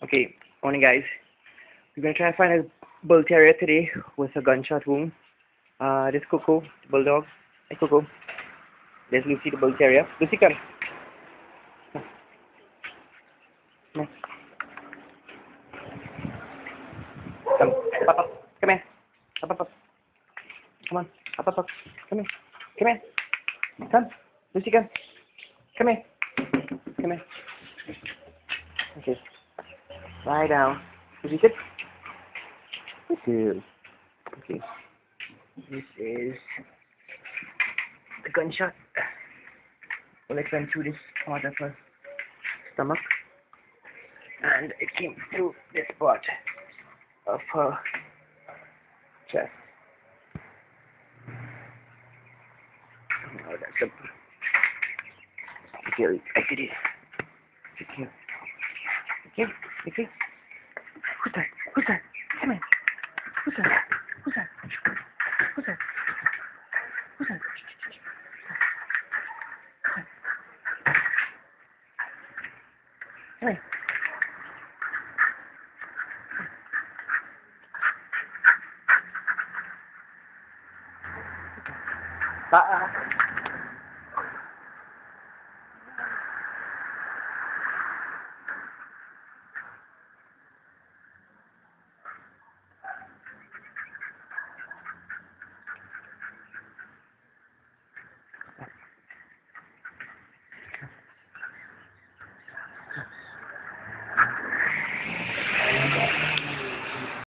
Okay, morning guys. We're gonna try and find a bull terrier today with a gunshot wound. This Coco, the bulldog. Hey Coco. There's Lucy, the bull terrier. Lucy, come. Come. Come. Up, up. Come here. Up, up, up. Come on. Up, up, up. Come here. Come here. Come. Lucy, come. Come here. Come here. Okay. Lie down. Lucy, sit. This is. Okay. This is the gunshot. Bullet went through this part of her stomach, and it came through this part of her chest. Oh, that's a. Okay, I did it. Okay. Okay. Okay. Who's that? Who's that? Come in. Who's that? Who's that? Who's that? Who's that? Come in.